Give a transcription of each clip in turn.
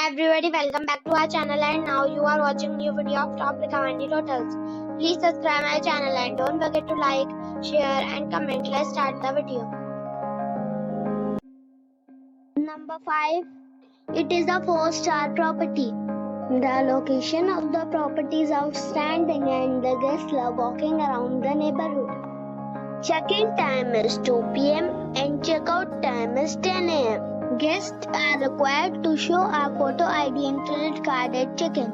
everybody, welcome back to our channel, and now you are watching new video of top recommended hotels. Please subscribe my channel and don't forget to like, share and comment. Let's start the video. Number 5. It is a 4-star property. The location of the property is outstanding and the guests love walking around the neighborhood. Check-in time is 2 p.m. and check-out time is 10 a.m. Guests are required to show a photo ID and credit card at check-in.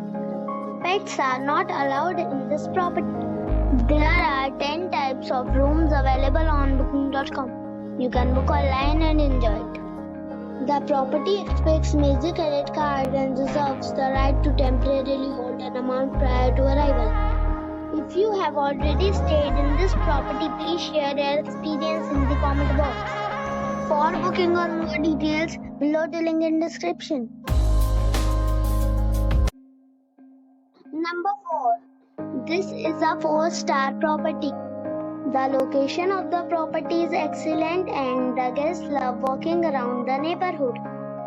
Pets are not allowed in this property. There are 10 types of rooms available on booking.com. You can book online and enjoy it. The property expects major credit card and reserves the right to temporarily hold an amount prior to arrival. If you have already stayed in this property, please share your experience in the comment box. For booking or more details, below the link in description. Number 4. This is a 4-star property. The location of the property is excellent and the guests love walking around the neighborhood.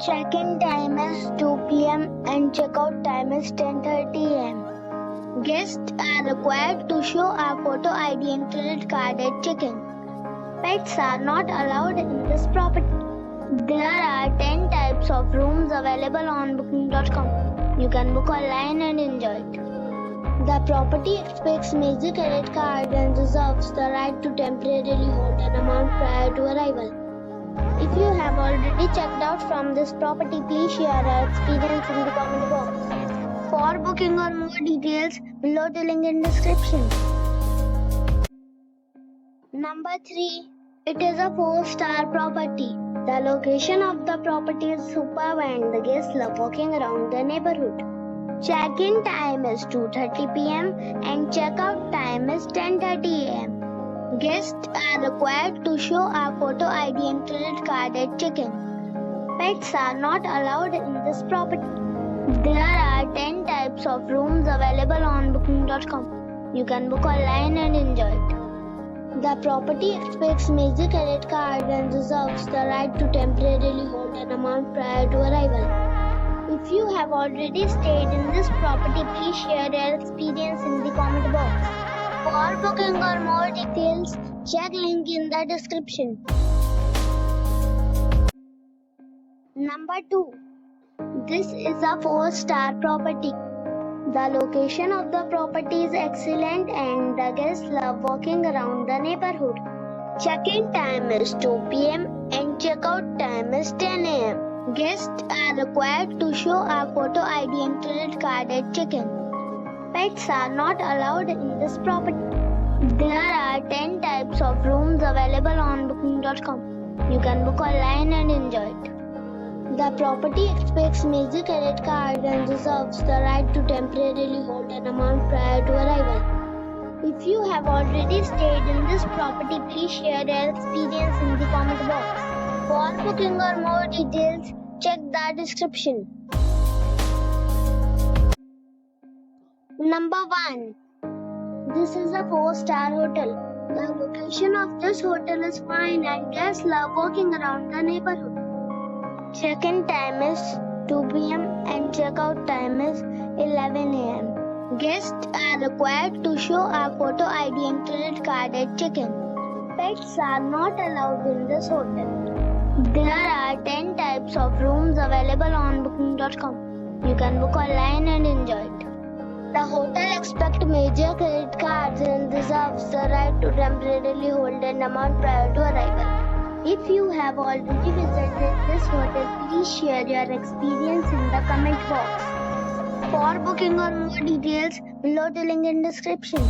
Check-in time is 2 p.m. and check-out time is 10:30 a.m. Guests are required to show a photo ID and credit card at check-in. Pets are not allowed in this property. There are 10 types of rooms available on booking.com. You can book online and enjoy it. The property expects major credit card and reserves the right to temporarily hold an amount prior to arrival. If you have already checked out from this property, please share your experience in the comment box. For booking or more details, below the link in description. Number 3. It is a 4-star property. The location of the property is superb and the guests love walking around the neighborhood. Check-in time is 2:30 p.m. and check-out time is 10:30 a.m. Guests are required to show a photo ID and credit card at check-in. Pets are not allowed in this property. There are 10 types of rooms available on booking.com. You can book online and enjoy it. The property expects major credit card and reserves the right to temporarily hold an amount prior to arrival. If you have already stayed in this property, please share your experience in the comment box. For booking or more details, check link in the description. Number 2. This is a 4-star property. The location of the property is excellent and the guests love walking around the neighborhood. Check-in time is 2 p.m. and check-out time is 10 a.m. Guests are required to show a photo ID and credit card at check-in. Pets are not allowed in this property. There are 10 types of rooms available on booking.com. You can book online and enjoy it. The property expects major credit card and reserves the right to temporarily hold an amount prior to arrival. If you have already stayed in this property, please share your experience in the comment box. For booking or more details, check the description. Number 1. This is a 4-star hotel. The location of this hotel is fine and guests love walking around the neighborhood. Check-in time is 2 p.m. and check-out time is 11 a.m. Guests are required to show a photo ID and credit card at check-in. Pets are not allowed in this hotel. There are 10 types of rooms available on booking.com. You can book online and enjoy it. The hotel expects major credit cards and reserves the right to temporarily hold an amount prior to arrival. If you have already visited this hotel, please share your experience in the comment box. For booking or more details, below the link in description.